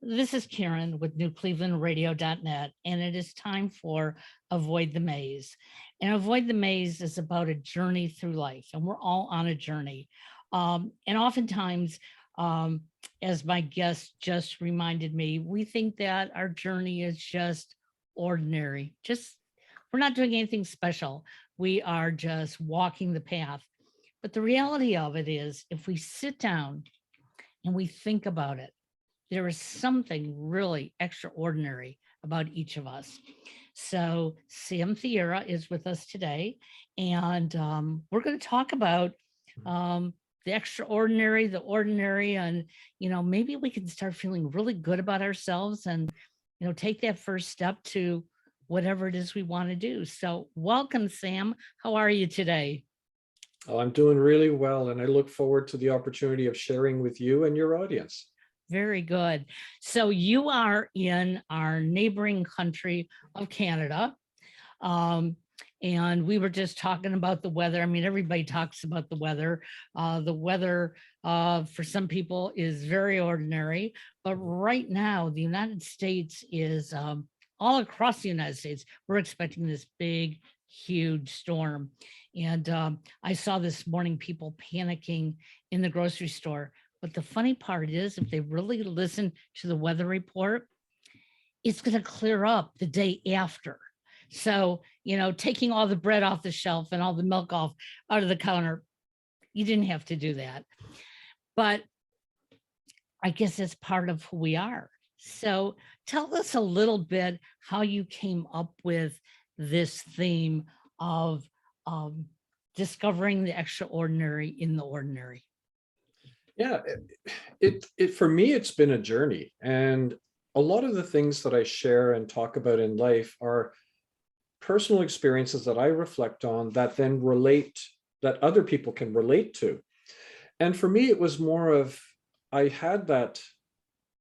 This is Karen with NewClevelandRadio.net, and it is time for Avoid the Maze. And Avoid the Maze is about a journey through life, and we're all on a journey. And oftentimes, um, as my guest just reminded me, we think that our journey is just ordinary. Just we're not doing anything special. We are just walking the path. But the reality of it is, if we sit down and we think about it, there is something really extraordinary about each of us. So, Sam Thiara is with us today, and we're going to talk about the extraordinary, the ordinary, and maybe we can start feeling really good about ourselves, and take that first step to whatever it is we want to do. So, welcome, Sam. How are you today? Oh, I'm doing really well, and I look forward to the opportunity of sharing with you and your audience. Very good. So you are in our neighboring country of Canada. Um, and we were just talking about the weather. I mean, everybody talks about the weather. The weather for some people is very ordinary, but right now the United States is all across the United States. We're expecting this big, huge storm. And I saw this morning people panicking in the grocery store. But the funny part is, if they really listen to the weather report, it's going to clear up the day after. So, taking all the bread off the shelf and all the milk off out of the counter, you didn't have to do that. But I guess it's part of who we are. So tell us a little bit how you came up with this theme of discovering the extraordinary in the ordinary. Yeah, it for me, it's been a journey. And a lot of the things that I share and talk about in life are personal experiences that I reflect on that then that other people can relate to. And for me, it was more of, I had that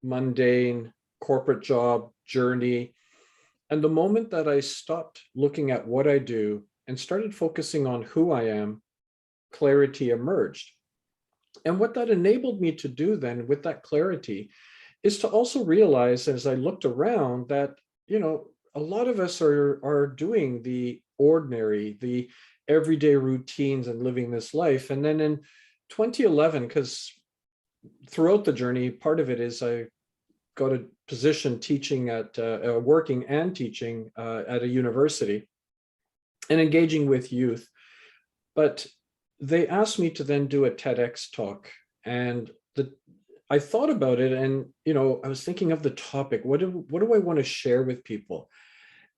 mundane corporate job journey. And the moment that I stopped looking at what I do and started focusing on who I am, clarity emerged. And what that enabled me to do then with that clarity is to also realize, as I looked around, that, a lot of us are doing the ordinary, the everyday routines and living this life. And then in 2011, because throughout the journey, part of it is I got a position teaching working and teaching at a university and engaging with youth. But they asked me to then do a TEDx talk, and I thought about it, and I was thinking of the topic. What do I want to share with people?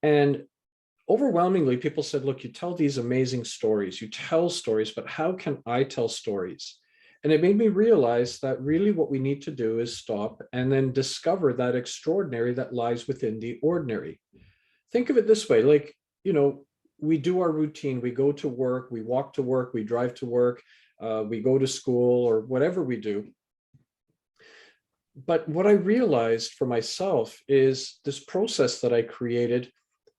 And overwhelmingly, people said, "Look, you tell these amazing stories. You tell stories, but how can I tell stories?" And it made me realize that really what we need to do is stop and then discover that extraordinary that lies within the ordinary. Think of it this way, like, we do our routine, we go to work, we walk to work, we drive to work, we go to school or whatever we do. But what I realized for myself is this process that I created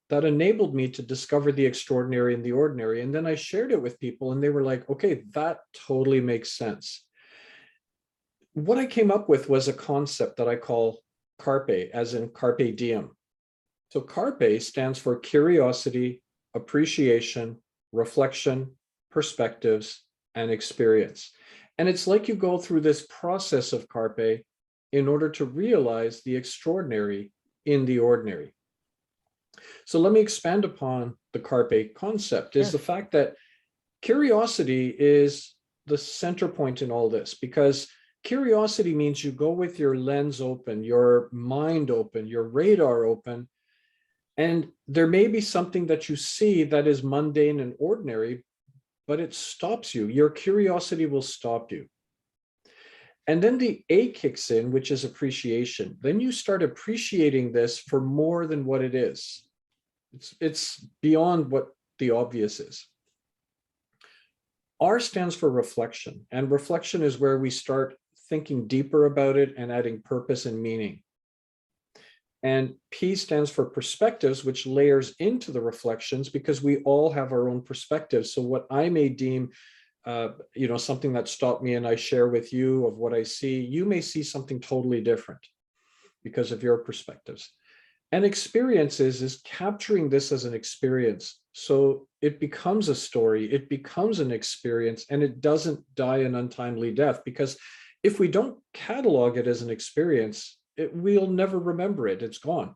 that enabled me to discover the extraordinary and the ordinary. And then I shared it with people and they were like, okay, that totally makes sense. What I came up with was a concept that I call CARPE, as in carpe diem. So CARPE stands for curiosity, appreciation, reflection, perspectives, and experience. And it's like you go through this process of carpe in order to realize the extraordinary in the ordinary. So let me expand upon the carpe concept, is the fact that curiosity is the center point in all this, because curiosity means you go with your lens open, your mind open, your radar open. And there may be something that you see that is mundane and ordinary, but it stops you. Your curiosity will stop you. And then the A kicks in, which is appreciation. Then you start appreciating this for more than what it is. It's beyond what the obvious is. R stands for reflection, and reflection is where we start thinking deeper about it and adding purpose and meaning. And P stands for perspectives, which layers into the reflections, because we all have our own perspectives. So what I may deem, something that stopped me and I share with you of what I see, you may see something totally different. because of your perspectives. And experiences is capturing this as an experience. So it becomes a story, it becomes an experience, and it doesn't die an untimely death. Because if we don't catalog it as an experience, we'll never remember it. It's gone.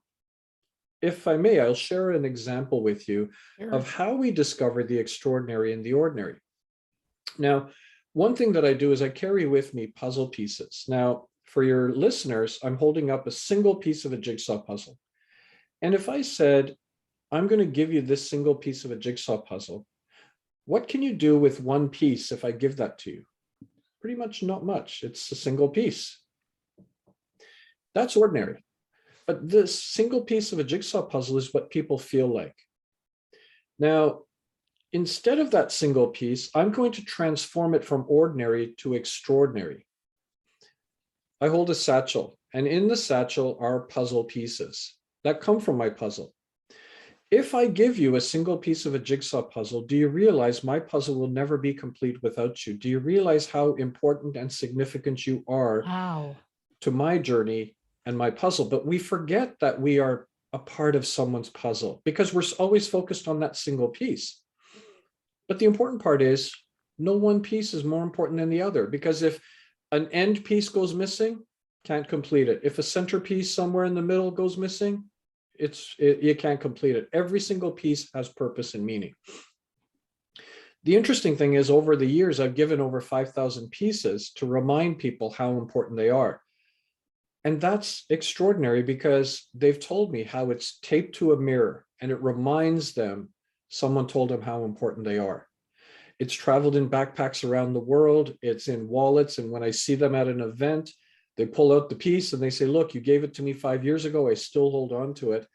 If I may, I'll share an example with you of how we discover the extraordinary in the ordinary. Now, one thing that I do is I carry with me puzzle pieces. Now, for your listeners, I'm holding up a single piece of a jigsaw puzzle. And if I said, I'm going to give you this single piece of a jigsaw puzzle, what can you do with one piece if I give that to you? Pretty much not much. It's a single piece. That's ordinary. But this single piece of a jigsaw puzzle is what people feel like. Now, instead of that single piece, I'm going to transform it from ordinary to extraordinary. I hold a satchel, and in the satchel are puzzle pieces that come from my puzzle. If I give you a single piece of a jigsaw puzzle, do you realize my puzzle will never be complete without you? Do you realize how important and significant you are to my journey and my puzzle? But we forget that we are a part of someone's puzzle because we're always focused on that single piece. But the important part is no one piece is more important than the other, because if an end piece goes missing, can't complete it. If a centerpiece somewhere in the middle goes missing, you can't complete it. Every single piece has purpose and meaning. The interesting thing is, over the years, I've given over 5,000 pieces to remind people how important they are. And that's extraordinary because they've told me how it's taped to a mirror and it reminds them someone told them how important they are. It's traveled in backpacks around the world. It's in wallets. And when I see them at an event, they pull out the piece and they say, look, you gave it to me 5 years ago. I still hold on to it.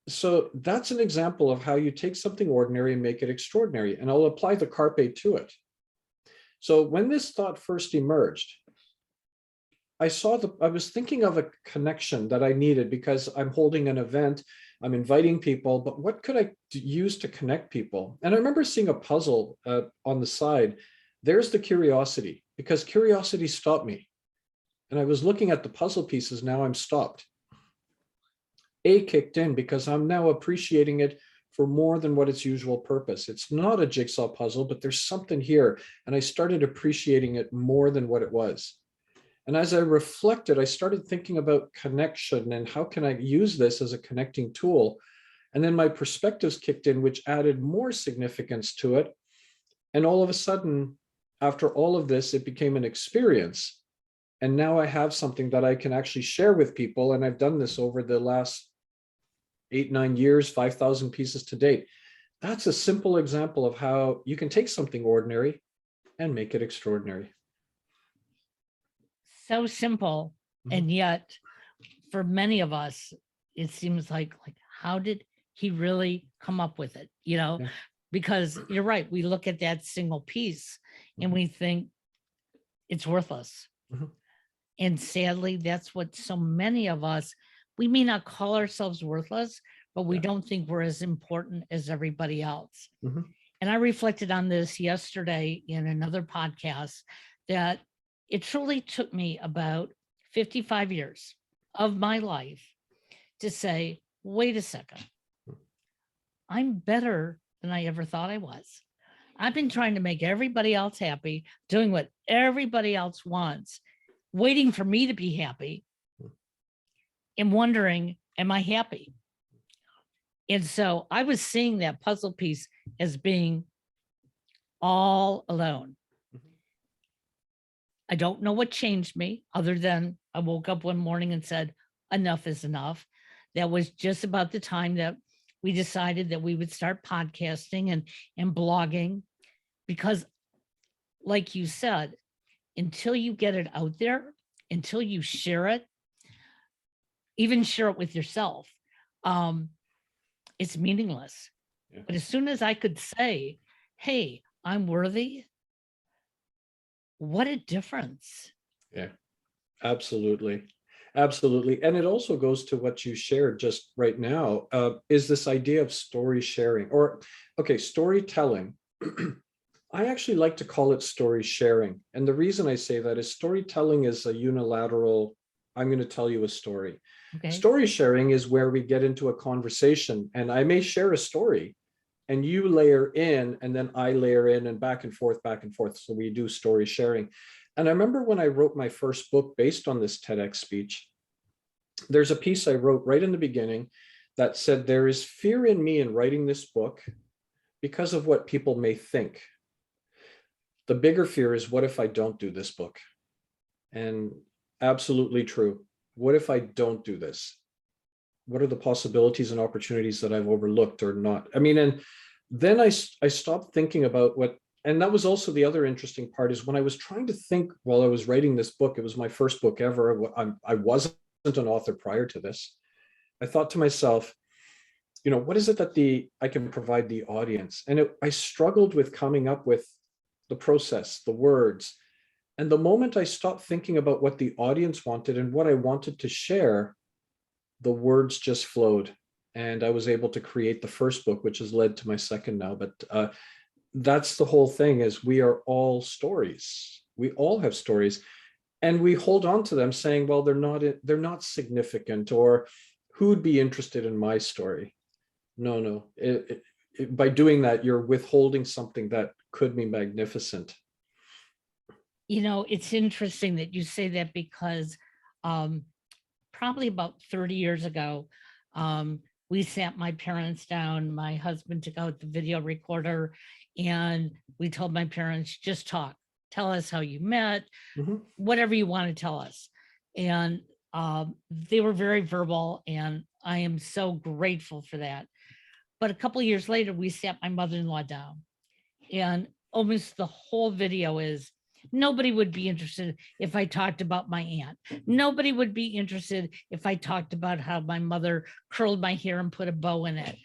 So that's an example of how you take something ordinary and make it extraordinary. And I'll apply the carpe to it. So when this thought first emerged, I was thinking of a connection that I needed because I'm holding an event, I'm inviting people, but what could I use to connect people? And I remember seeing a puzzle on the side. There's the curiosity, because curiosity stopped me. And I was looking at the puzzle pieces, now I'm stopped. A kicked in because I'm now appreciating it for more than what its usual purpose. It's not a jigsaw puzzle, but there's something here. And I started appreciating it more than what it was. And as I reflected, I started thinking about connection and how can I use this as a connecting tool? And then my perspectives kicked in, which added more significance to it. And all of a sudden, after all of this, it became an experience. And now I have something that I can actually share with people. And I've done this over the last 8-9 years, 5,000 pieces to date. That's a simple example of how you can take something ordinary and make it extraordinary. So simple. And yet for many of us, it seems like how did he really come up with it? Yeah. Because you're right. We look at that single piece and we think it's worthless. And sadly, that's what so many of us, we may not call ourselves worthless, but we don't think we're as important as everybody else. And I reflected on this yesterday in another podcast, that it truly took me about 55 years of my life to say, wait a second, I'm better than I ever thought I was. I've been trying to make everybody else happy, doing what everybody else wants, waiting for me to be happy and wondering, am I happy? And so I was seeing that puzzle piece as being all alone. I don't know what changed me other than I woke up one morning and said, enough is enough. That was just about the time that we decided that we would start podcasting and blogging, because like you said, until you get it out there, until you share it, even share it with yourself, it's meaningless. But as soon as I could say, hey, I'm worthy, what a difference. Yeah, absolutely. Absolutely. And it also goes to what you shared just right now, is this idea of story sharing, or, okay, storytelling. I actually like to call it story sharing. And the reason I say that is storytelling is a unilateral I'm going to tell you a story. Okay. Story sharing is where we get into a conversation, and I may share a story and you layer in, and then I layer in, and back and forth, back and forth. So we do story sharing. And I remember when I wrote my first book based on this TEDx speech, there's a piece I wrote right in the beginning that said, there is fear in me in writing this book because of what people may think. The bigger fear is, what if I don't do this book? And absolutely true. What if I don't do this? What are the possibilities and opportunities that I've overlooked or not? I mean, and then I stopped thinking about what, and that was also the other interesting part, is when I was trying to think while I was writing this book, it was my first book ever. I wasn't an author prior to this. I thought to myself, what is it that I can provide the audience? And I struggled with coming up with the process, the words. And the moment I stopped thinking about what the audience wanted and what I wanted to share, the words just flowed. And I was able to create the first book, which has led to my second now. But that's the whole thing, is we are all stories. We all have stories. And we hold on to them saying, well, they're not significant, or who'd be interested in my story? No. By doing that, you're withholding something that could be magnificent. It's interesting that you say that, because probably about 30 years ago, we sat my parents down. My husband took out the video recorder, and we told my parents, just talk. Tell us how you met, whatever you want to tell us. And they were very verbal, and I am so grateful for that. But a couple of years later, we sat my mother-in-law down, and almost the whole video is, nobody would be interested if I talked about my aunt. Nobody would be interested if I talked about how my mother curled my hair and put a bow in it.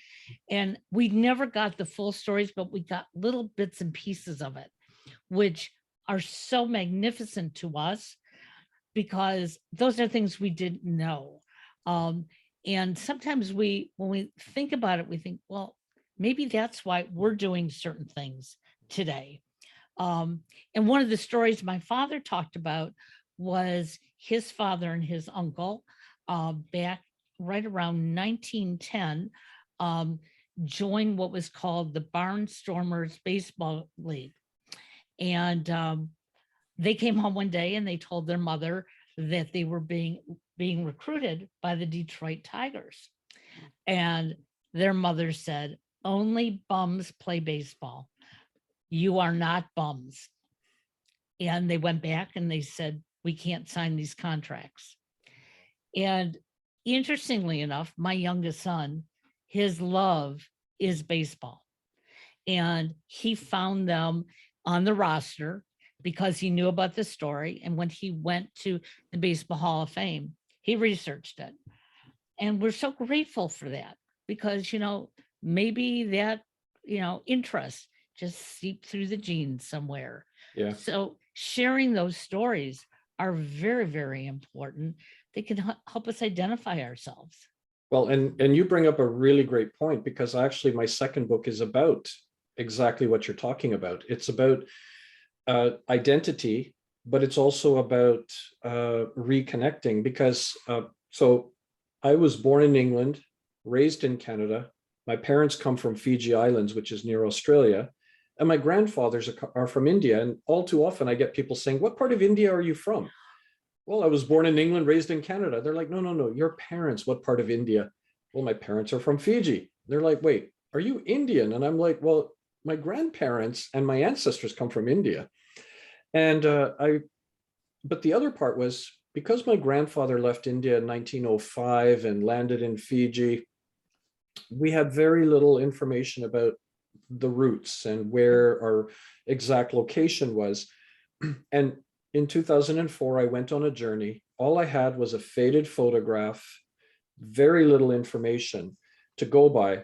And we never got the full stories, but we got little bits and pieces of it, which are so magnificent to us, because those are things we didn't know. And sometimes when we think about it, we think, well, maybe that's why we're doing certain things today. And one of the stories my father talked about was his father and his uncle, back right around 1910, joined what was called the Barnstormers Baseball League. And they came home one day and they told their mother that they were being recruited by the Detroit Tigers. And their mother said, only bums play baseball. You are not bums. And they went back and they said, we can't sign these contracts. And interestingly enough, my youngest son, his love is baseball. And he found them on the roster because he knew about the story. And when he went to the Baseball Hall of Fame, he researched it. And we're so grateful for that, because, maybe that, interest just seeped through the genes somewhere. Yeah. So sharing those stories are very, very important. They can help us identify ourselves. Well, and you bring up a really great point, because actually my second book is about exactly what you're talking about. It's about identity, but it's also about reconnecting, because so I was born in England, raised in Canada. My parents come from Fiji Islands, which is near Australia. And my grandfathers are from India. And all too often I get people saying, what part of India are you from? Well, I was born in England, raised in Canada. They're like, no, your parents, what part of India? Well, my parents are from Fiji. They're like, wait, are you Indian? And I'm like, well, my grandparents and my ancestors come from India. And but the other part was, because my grandfather left India in 1905 and landed in Fiji, we had very little information about the roots and where our exact location was. And in 2004, I went on a journey. All I had was a faded photograph, very little information to go by,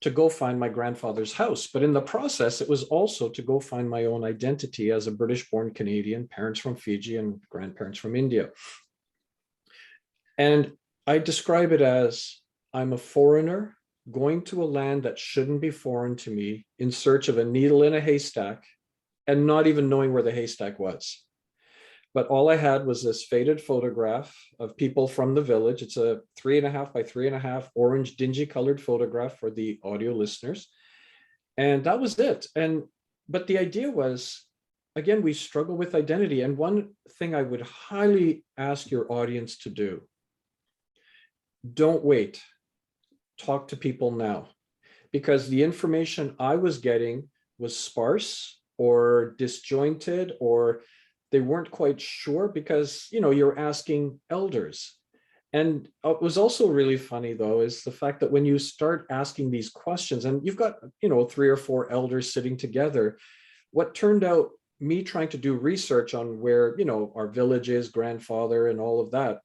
to go find my grandfather's house. But in the process, it was also to go find my own identity as a British-born Canadian, parents from Fiji and grandparents from India. And I describe it as, I'm a foreigner going to a land that shouldn't be foreign to me, in search of a needle in a haystack, and not even knowing where the haystack was. But all I had was this faded photograph of people from the village. It's a 3.5 by 3.5 orange dingy colored photograph for the audio listeners. And that was it. But the idea was, again, we struggle with identity. And one thing I would highly ask your audience to do, don't wait, talk to people now, because the information I was getting was sparse or disjointed, or they weren't quite sure, because, you're asking elders. And what was also really funny, though, is the fact that when you start asking these questions, and you've got, 3 or 4 elders sitting together, what turned out, me trying to do research on where, our village is, grandfather and all of that,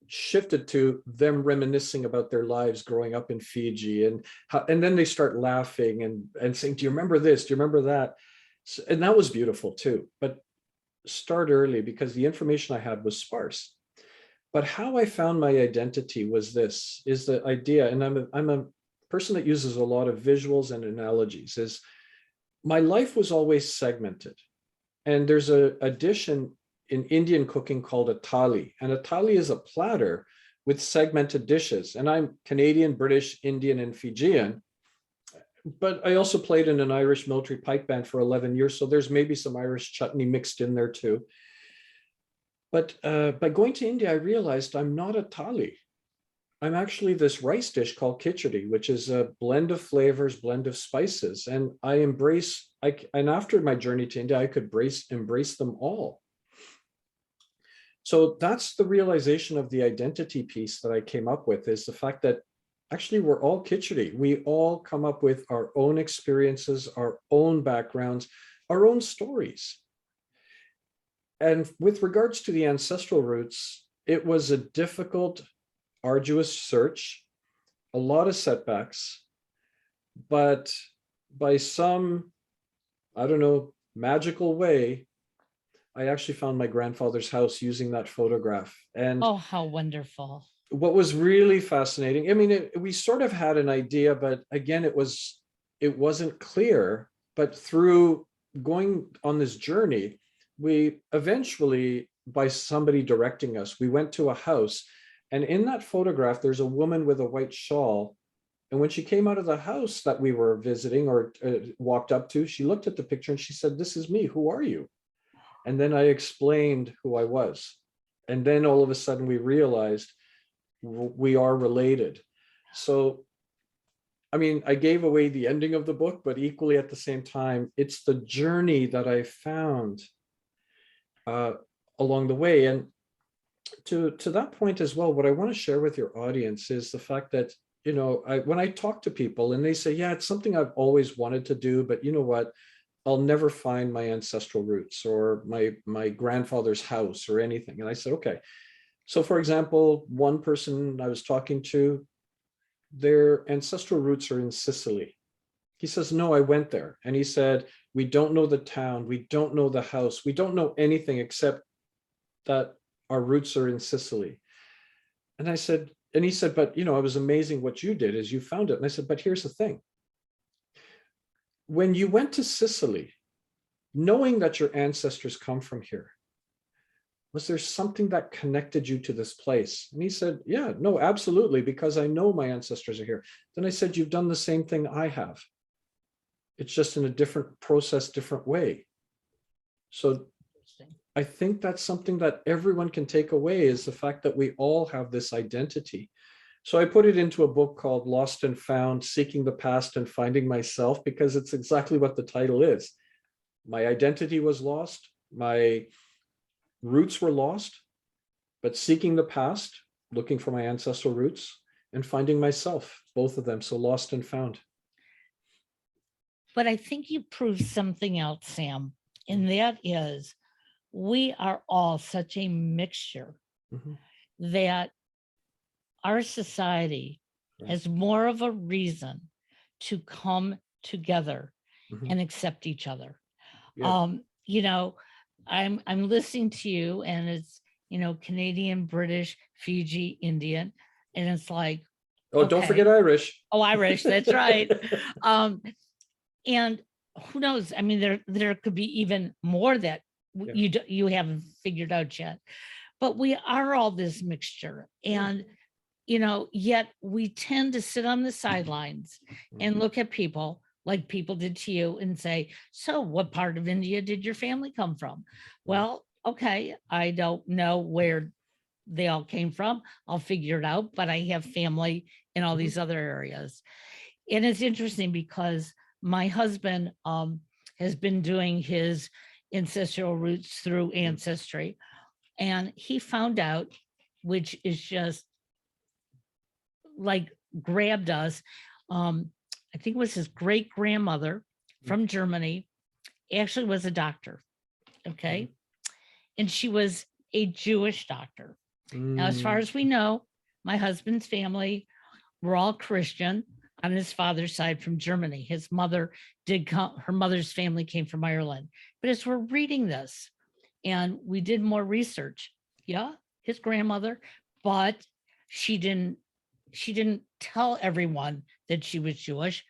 shifted to them reminiscing about their lives growing up in Fiji, and then they start laughing and saying, do you remember this? Do you remember that? And that was beautiful too. But start early, because the information I had was sparse. But how I found my identity is the idea, and I'm a person that uses a lot of visuals and analogies, is my life was always segmented. And there's a dish in Indian cooking called a thali. And a thali is a platter with segmented dishes. And I'm Canadian, British, Indian, and Fijian. But I also played in an Irish military pipe band for 11 years. So there's maybe some Irish chutney mixed in there too. But by going to India, I realized I'm not a thali. I'm actually this rice dish called khichdi, which is a blend of flavors, blend of spices. And and after my journey to India, I could embrace them all. So that's the realization of the identity piece that I came up with, is the fact that actually we're all khichdi. We all come up with our own experiences, our own backgrounds, our own stories. And with regards to the ancestral roots, it was a difficult, arduous search, a lot of setbacks, but by some, I don't know, magical way, I actually found my grandfather's house using that photograph. And Oh, how wonderful. what was really fascinating, I mean, we sort of had an idea, but again, it wasn't clear. But through going on this journey, we eventually, by somebody directing us, we went to a house. And in that photograph, there's a woman with a white shawl. And when she came out of the house that we were visiting, or walked up to, she looked at the picture and she said, "This is me. Who are you?" And then I explained who I was. And then all of a sudden we realized we are related. So, I mean, I gave away the ending of the book, but equally at the same time, it's the journey that I found along the way. And to that point as well, what I want to share with your audience is the fact that, when I talk to people and they say, yeah, it's something I've always wanted to do, but you know what? I'll never find my ancestral roots or my grandfather's house or anything. And I said, okay. So for example, one person I was talking to, their ancestral roots are in Sicily. He says, no, I went there. And he said, we don't know the town. We don't know the house. We don't know anything except that our roots are in Sicily. And he said, but it was amazing what you did is you found it. And I said, but here's the thing. When you went to Sicily, knowing that your ancestors come from here, was there something that connected you to this place? And he said, yeah, no, absolutely, because I know my ancestors are here. Then I said, you've done the same thing I have. It's just in a different process, different way. So I think that's something that everyone can take away, is the fact that we all have this identity. So I put it into a book called Lost and Found, Seeking the Past and Finding Myself, because it's exactly what the title is. My identity was lost. My roots were lost, but seeking the past, looking for my ancestral roots, and finding myself, both of them. So lost and found. But I think you proved something else, Sam, and that is we are all such a mixture that our society has more of a reason to come together and accept each other. Yeah. I'm listening to you, and it's, Canadian, British, Fiji, Indian, and it's like, oh, don't forget Irish. Oh, Irish, that's right. And who knows? I mean, there could be even more that you haven't figured out yet. But we are all this mixture. And, yet we tend to sit on the sidelines and look at people like people did to you and say, so what part of India did your family come from? Well, okay, I don't know where they all came from. I'll figure it out, but I have family in all these other areas. And it's interesting because my husband has been doing his ancestral roots through Ancestry, and he found out, which is just like grabbed us. I think it was his great grandmother from Germany, actually was a doctor. Okay. And she was a Jewish doctor. Now, as far as we know, my husband's family were all Christian on his father's side from Germany. His mother did come, her mother's family came from Ireland. But as we're reading this and we did more research, his grandmother, but she didn't tell everyone that she was Jewish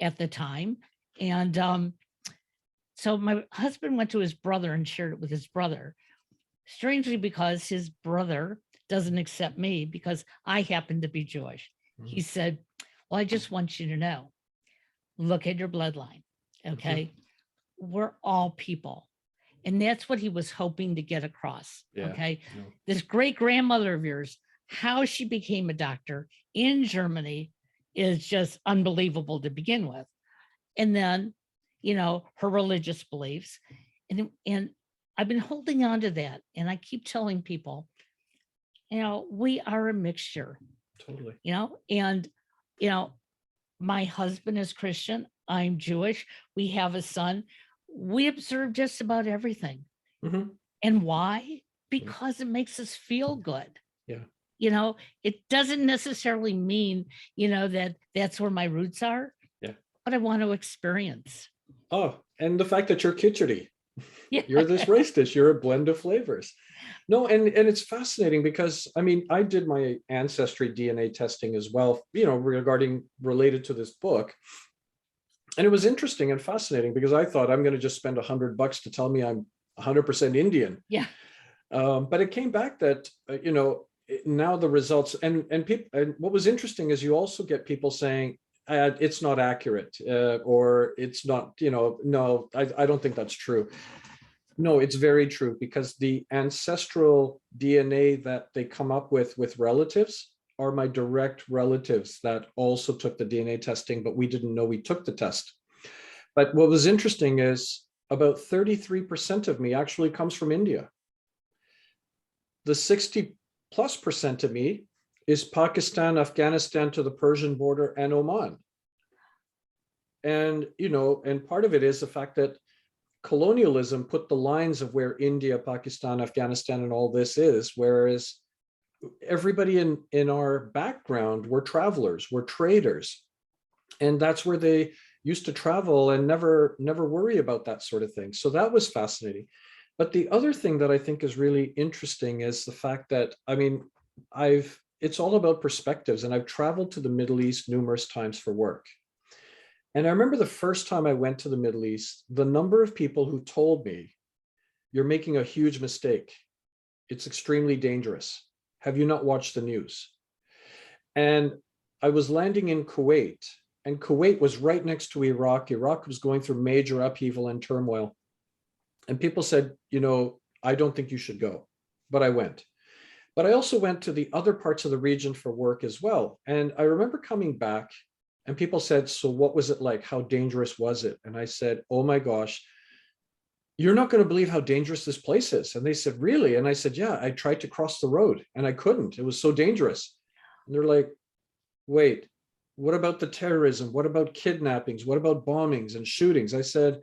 at the time. And so my husband went to his brother and shared it with his brother, strangely because his brother doesn't accept me because I happen to be Jewish. He said, well, I just want you to know, look at your bloodline, okay? We're all people. And that's what he was hoping to get across, okay? This great grandmother of yours, how she became a doctor in Germany is just unbelievable to begin with. And then, her religious beliefs. And I've been holding on to that. And I keep telling people, we are a mixture. Totally. And, my husband is Christian. I'm Jewish. We have a son. We observe just about everything. And why? Because it makes us feel good. It doesn't necessarily mean, that that's where my roots are, but I want to experience. Oh, and the fact that you're khichdi, Yeah. you're this rice dish, you're a blend of flavors. No, and it's fascinating because, I did my ancestry DNA testing as well, related to this book. And it was interesting and fascinating because I thought I'm going to just spend $100 to tell me I'm 100% Indian. Yeah. But it came back that, now the results and people, and what was interesting is you also get people saying it's not accurate or it's not, no, I don't think that's true. No, it's very true because the ancestral DNA that they come up with relatives are my direct relatives that also took the DNA testing, but we didn't know we took the test. But what was interesting is about 33% of me actually comes from India. The 60+% of me is Pakistan, Afghanistan to the Persian border and Oman. And, and part of it is the fact that colonialism put the lines of where India, Pakistan, Afghanistan, and all this is, whereas everybody in our background were travelers, were traders. And that's where they used to travel and never worry about that sort of thing. So that was fascinating. But the other thing that I think is really interesting is the fact that, it's all about perspectives, and I've traveled to the Middle East numerous times for work. And I remember the first time I went to the Middle East, the number of people who told me, you're making a huge mistake. It's extremely dangerous. Have you not watched the news? And I was landing in Kuwait, and Kuwait was right next to Iraq. Iraq was going through major upheaval and turmoil. And people said, I don't think you should go, but I went. But I also went to the other parts of the region for work as well. And I remember coming back and people said, so what was it like? How dangerous was it? And I said, oh my gosh, you're not going to believe how dangerous this place is. And they said, really? And I said, yeah, I tried to cross the road and I couldn't. It was so dangerous. And they're like, wait, what about the terrorism? What about kidnappings? What about bombings and shootings? I said,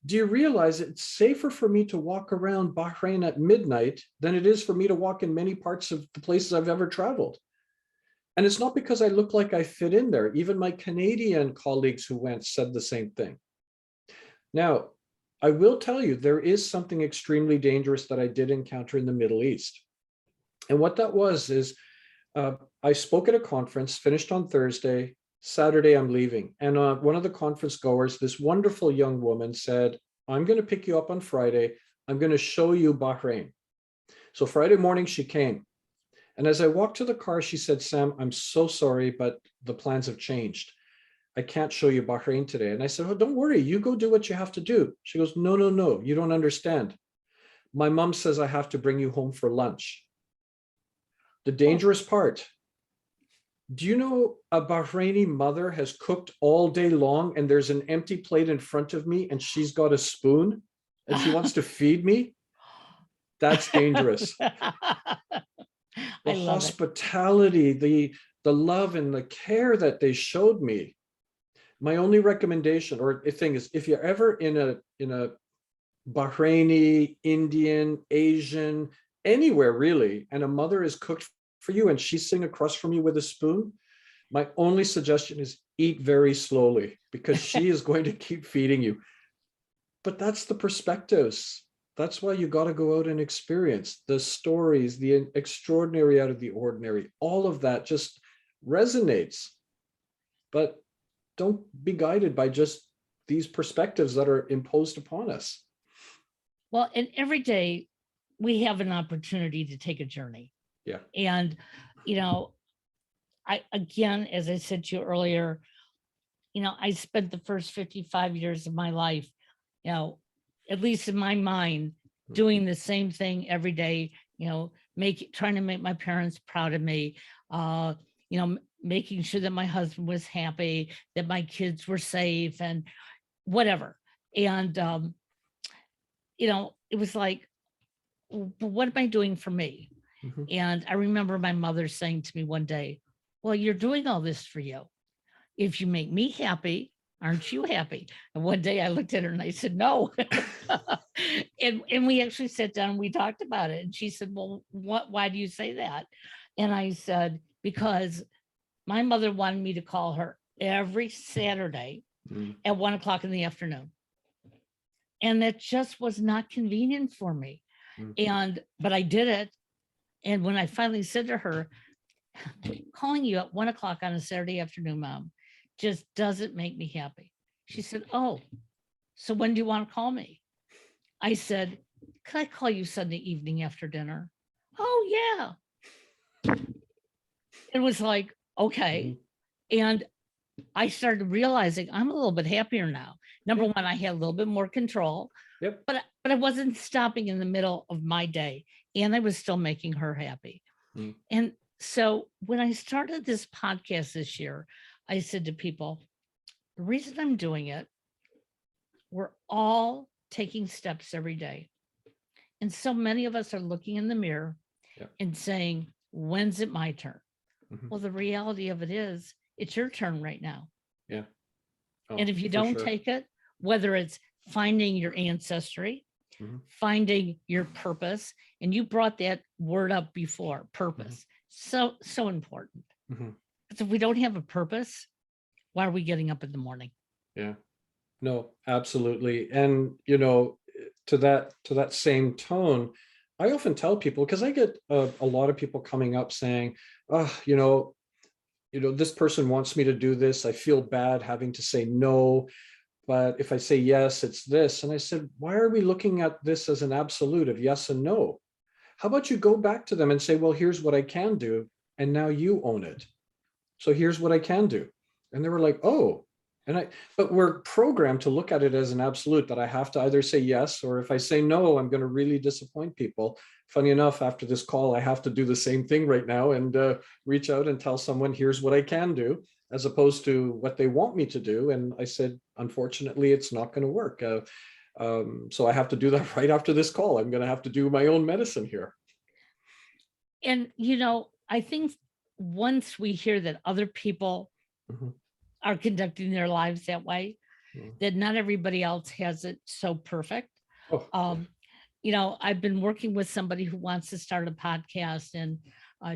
do you realize it's safer for me to walk around Bahrain at midnight than it is for me to walk in many parts of the places I've ever traveled? And it's not because I look like I fit in there. Even my Canadian colleagues who went said the same thing. Now, I will tell you, there is something extremely dangerous that I did encounter in the Middle East. And what that was is I spoke at a conference, finished on Thursday. Saturday, I'm leaving. And one of the conference goers, this wonderful young woman said, I'm going to pick you up on Friday. I'm going to show you Bahrain. So Friday morning she came. And as I walked to the car, she said, Sam, I'm so sorry, but the plans have changed. I can't show you Bahrain today. And I said, oh, don't worry. You go do what you have to do. She goes, no, no, no. You don't understand. My mom says I have to bring you home for lunch. The dangerous part. Do you know a Bahraini mother has cooked all day long and there's an empty plate in front of me and she's got a spoon and she wants to feed me? That's dangerous. The I love it. hospitality, the love and the care that they showed me. My only recommendation or thing is, if you're ever in a Bahraini, Indian, Asian, anywhere really, and a mother is cooked for you and she's sitting across from you with a spoon, my only suggestion is eat very slowly because she is going to keep feeding you. But that's the perspectives. That's why you got to go out and experience the stories, the extraordinary out of the ordinary. All of that just resonates. But don't be guided by just these perspectives that are imposed upon us. Well, and every day we have an opportunity to take a journey. Yeah. And, again, as I said to you earlier, I spent the first 55 years of my life, at least in my mind, doing the same thing every day, trying to make my parents proud of me, making sure that my husband was happy, that my kids were safe and whatever. And, it was like, what am I doing for me? Mhm. And I remember my mother saying to me one day, well, you're doing all this for you. If you make me happy, aren't you happy? And one day I looked at her and I said, no. and we actually sat down and we talked about it. And she said, well, why do you say that? And I said, because my mother wanted me to call her every Saturday at 1:00 in the afternoon. And that just was not convenient for me. But I did it. And when I finally said to her, calling you at 1:00 on a Saturday afternoon, Mom, just doesn't make me happy. She said, oh, so when do you want to call me? I said, could I call you Sunday evening after dinner? Oh, yeah. It was like, okay. And I started realizing I'm a little bit happier now. Number one, I had a little bit more control. Yep. But I wasn't stopping in the middle of my day, and I was still making her happy. And so when I started this podcast this year, I said to people, the reason I'm doing it, we're all taking steps every day. And so many of us are looking in the mirror and saying, when's it my turn? Well, the reality of it is, it's your turn right now. Yeah. Oh, and if you don't take it, whether it's finding your ancestry, finding your purpose, and you brought that word up before, purpose, so important. Because if we don't have a purpose, why are we getting up in the morning? Yeah, no, absolutely. And, to that same tone, I often tell people, because I get a lot of people coming up saying, oh, this person wants me to do this. I feel bad having to say no. But if I say yes, it's this. And I said, why are we looking at this as an absolute of yes and no? How about you go back to them and say, well, here's what I can do. And now you own it. So here's what I can do. And they were like, oh, but we're programmed to look at it as an absolute that I have to either say yes, or if I say no, I'm going to really disappoint people. Funny enough, after this call, I have to do the same thing right now and reach out and tell someone, here's what I can do, as opposed to what they want me to do. And I said, unfortunately, it's not going to work. So I have to do that right after this call. I'm going to have to do my own medicine here. And, I think once we hear that other people are conducting their lives that way, that not everybody else has it so perfect. I've been working with somebody who wants to start a podcast, and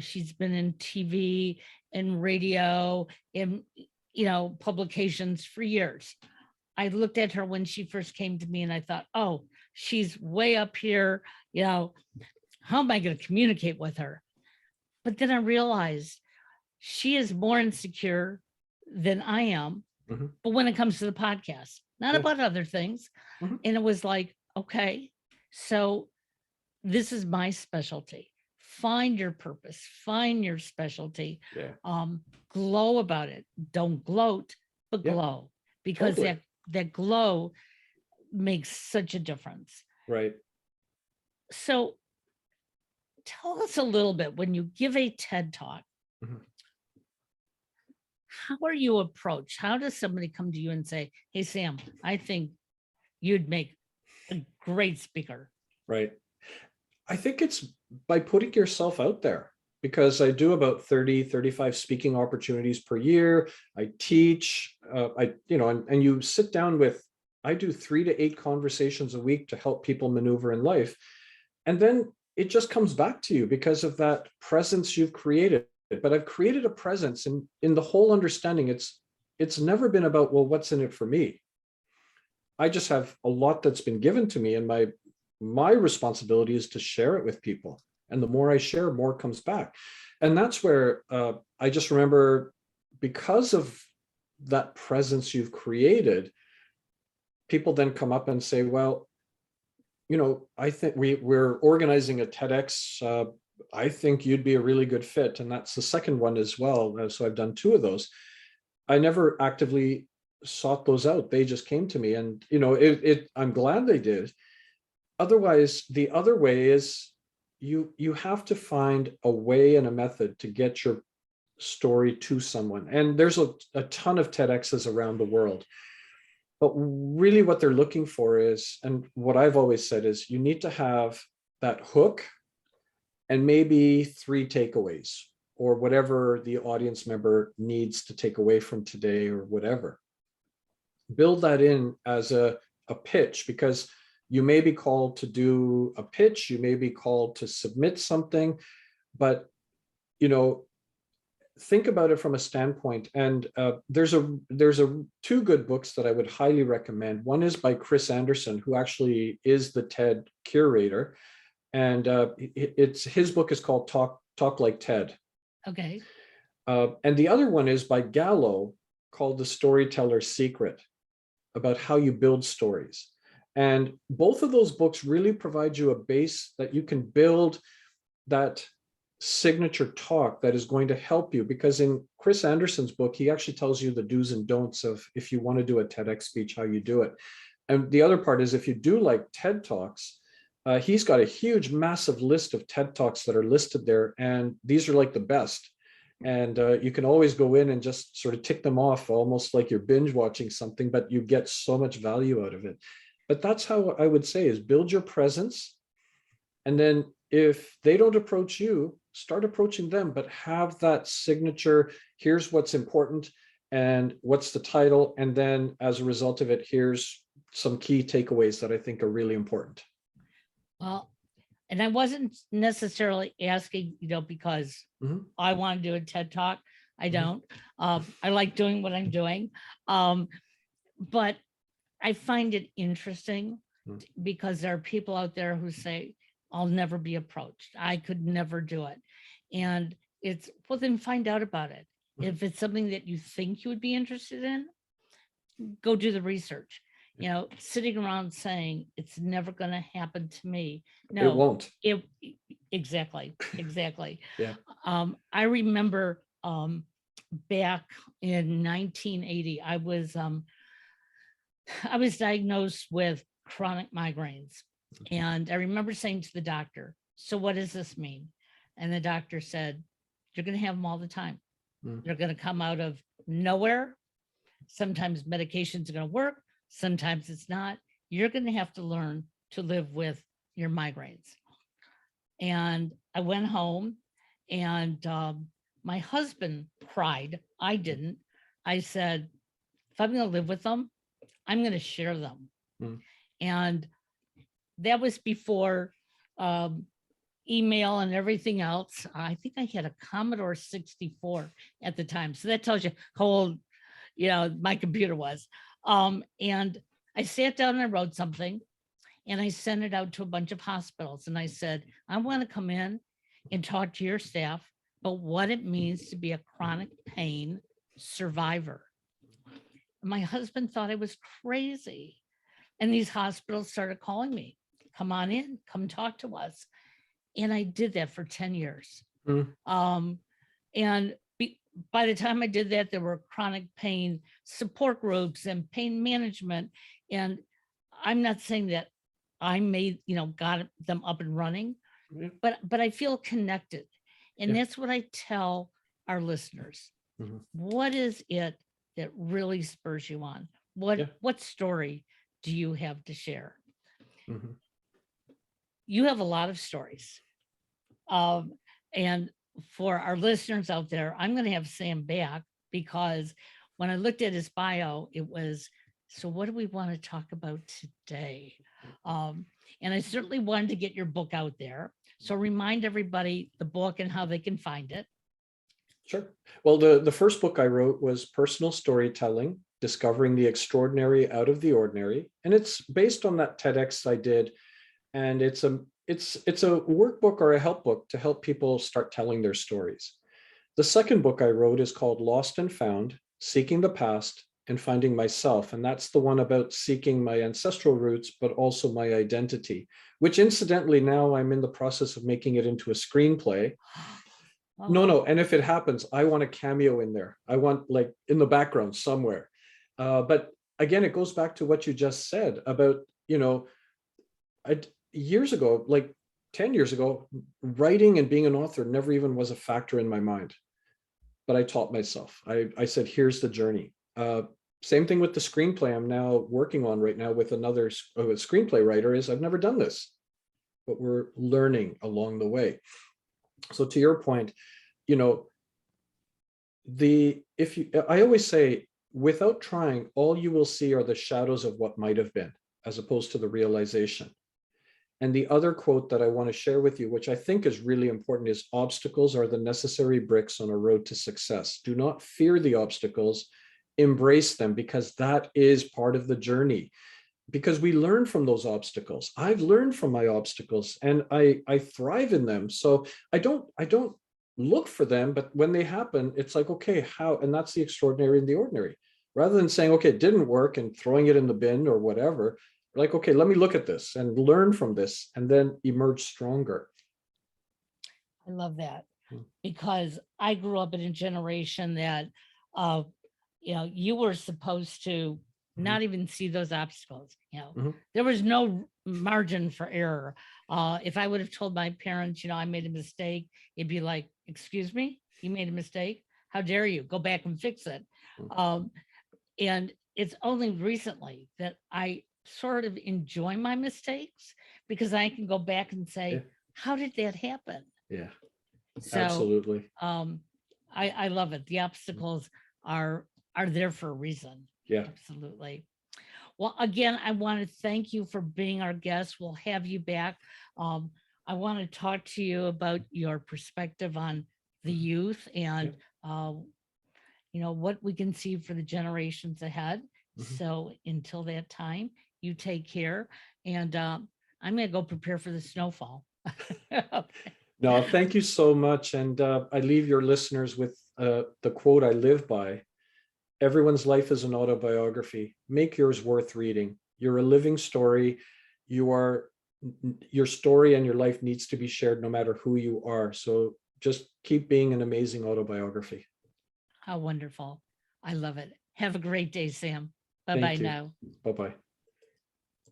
she's been in TV and radio and, publications for years. I looked at her when she first came to me and I thought, oh, she's way up here. How am I going to communicate with her? But then I realized she is more insecure than I am. But when it comes to the podcast, not about other things. And it was like, okay, So this is my specialty. Find your purpose, find your specialty, Yeah. glow about it. Don't gloat, but Yeah. glow, because Totally. that glow makes such a difference. Right. So tell us a little bit, when you give a TED talk, Mhm. how are you approached? How does somebody come to you and say, hey, Sam, I think you'd make a great speaker? Right. I think it's by putting yourself out there, because I do about 30, 35 speaking opportunities per year. I teach, and you sit down with, I do 3 to 8 conversations a week to help people maneuver in life. And then it just comes back to you because of that presence you've created. But I've created a presence, and in the whole understanding, it's never been about, well, what's in it for me? I just have a lot that's been given to me, and my responsibility is to share it with people. And the more I share, more comes back. And that's where I just remember, because of that presence you've created, people then come up and say, well, I think we're organizing a TEDx. I think you'd be a really good fit. And that's the second one as well. So I've done 2 of those. I never actively sought those out. They just came to me, and I'm glad they did. Otherwise, the other way is, you have to find a way and a method to get your story to someone. And there's a ton of TEDx's around the world. But really what they're looking for is, and what I've always said is, you need to have that hook and maybe 3 takeaways, or whatever the audience member needs to take away from today, or whatever. Build that in as a pitch, because you may be called to do a pitch, you may be called to submit something, but think about it from a standpoint. And there's a 2 good books that I would highly recommend. One is by Chris Anderson, who actually is the TED curator, and his book is called Talk Like TED. Okay. And the other one is by Gallo, called The Storyteller Secret, about how you build stories. And both of those books really provide you a base that you can build that signature talk that is going to help you. Because in Chris Anderson's book, he actually tells you the do's and don'ts of, if you want to do a TEDx speech, how you do it. And the other part is, if you do like TED Talks, he's got a huge, massive list of TED Talks that are listed there. And these are like the best. And you can always go in and just sort of tick them off, almost like you're binge watching something, but you get so much value out of it. But that's how I would say, is build your presence. And then if they don't approach you, start approaching them, but have that signature. Here's what's important and what's the title. And then as a result of it, here's some key takeaways that I think are really important. Well, and I wasn't necessarily asking, because I want to do a TED talk. I don't. I like doing what I'm doing. But I find it interesting because there are people out there who say, I'll never be approached. I could never do it. And it's, well, then find out about it. If it's something that you think you would be interested in, go do the research. Sitting around saying it's never going to happen to me. No, it won't. Exactly. Yeah. I remember back in 1980, I was diagnosed with chronic migraines. And I remember saying to the doctor, so what does this mean? And the doctor said, you're going to have them all the time. They're going to come out of nowhere. Sometimes medications are going to work. Sometimes it's not. You're going to have to learn to live with your migraines. And I went home, and my husband cried. I didn't. I said, if I'm going to live with them, I'm going to share them. And that was before email and everything else. I think I had a Commodore 64 at the time. So that tells you how old, my computer was. And I sat down and I wrote something, and I sent it out to a bunch of hospitals. And I said, I want to come in and talk to your staff about what it means to be a chronic pain survivor. My husband thought I was crazy. And these hospitals started calling me come on in, come talk to us. And I did that for 10 years. Mm. And by the time I did that, there were chronic pain support groups and pain management. And I'm not saying that I made, got them up and running, Yeah. but I feel connected. And Yeah. that's what I tell our listeners. Mhm. What is it that really spurs you on? Yeah. What story do you have to share? Mhm. You have a lot of stories. And for our listeners out there, I'm going to have Sam back, because when I looked at his bio, it was, so what do we want to talk about today? And I certainly wanted to get your book out there. So remind everybody the book and how they can find it. Sure. Well, the first book I wrote was Personal Storytelling, Discovering the Extraordinary Out of the Ordinary. And it's based on that TEDx I did. And it's a workbook or a help book to help people start telling their stories. The second book I wrote is called Lost and Found, Seeking the Past and Finding Myself. And that's the one about seeking my ancestral roots, but also my identity, which incidentally, now I'm in the process of making it into a screenplay. Oh, No. And if it happens, I want a cameo in there. I want like in the background somewhere. But again, it goes back to what you just said about, years ago, like 10 years ago, writing and being an author never even was a factor in my mind. But I taught myself. I said, here's the journey. Same thing with the screenplay I'm now working on right now with another screenplay writer is I've never done this, but we're learning along the way. So to your point, I always say, without trying, all you will see are the shadows of what might have been, as opposed to the realization. And the other quote that I want to share with you, which I think is really important, is obstacles are the necessary bricks on a road to success. Do not fear the obstacles, embrace them, because that is part of the journey. Because we learn from those obstacles. I've learned from my obstacles and I thrive in them. So I don't look for them, but when they happen, it's like, okay, how? And that's the extraordinary and the ordinary. Rather than saying, okay, it didn't work and throwing it in the bin or whatever, like, okay, let me look at this and learn from this and then emerge stronger. I love that, because I grew up in a generation that, you were supposed to not even see those obstacles. There was no margin for error. If I would have told my parents, I made a mistake, it'd be like, excuse me, you made a mistake? How dare you? Go back and fix it. And it's only recently that I sort of enjoy my mistakes, because I can go back and say, how did that happen? Yeah, So absolutely. I love it. The obstacles are there for a reason. Yeah. Absolutely. Well, again, I want to thank you for being our guest. We'll have you back. I want to talk to you about your perspective on the youth and what we can see for the generations ahead. So until that time, you take care. And I'm going to go prepare for the snowfall. No, thank you so much. And I leave your listeners with the quote I live by. Everyone's life is an autobiography. Make yours worth reading. You're a living story. Your story and your life needs to be shared no matter who you are. So just keep being an amazing autobiography. How wonderful. I love it. Have a great day, Sam. Bye-bye Thank you. now. Bye-bye.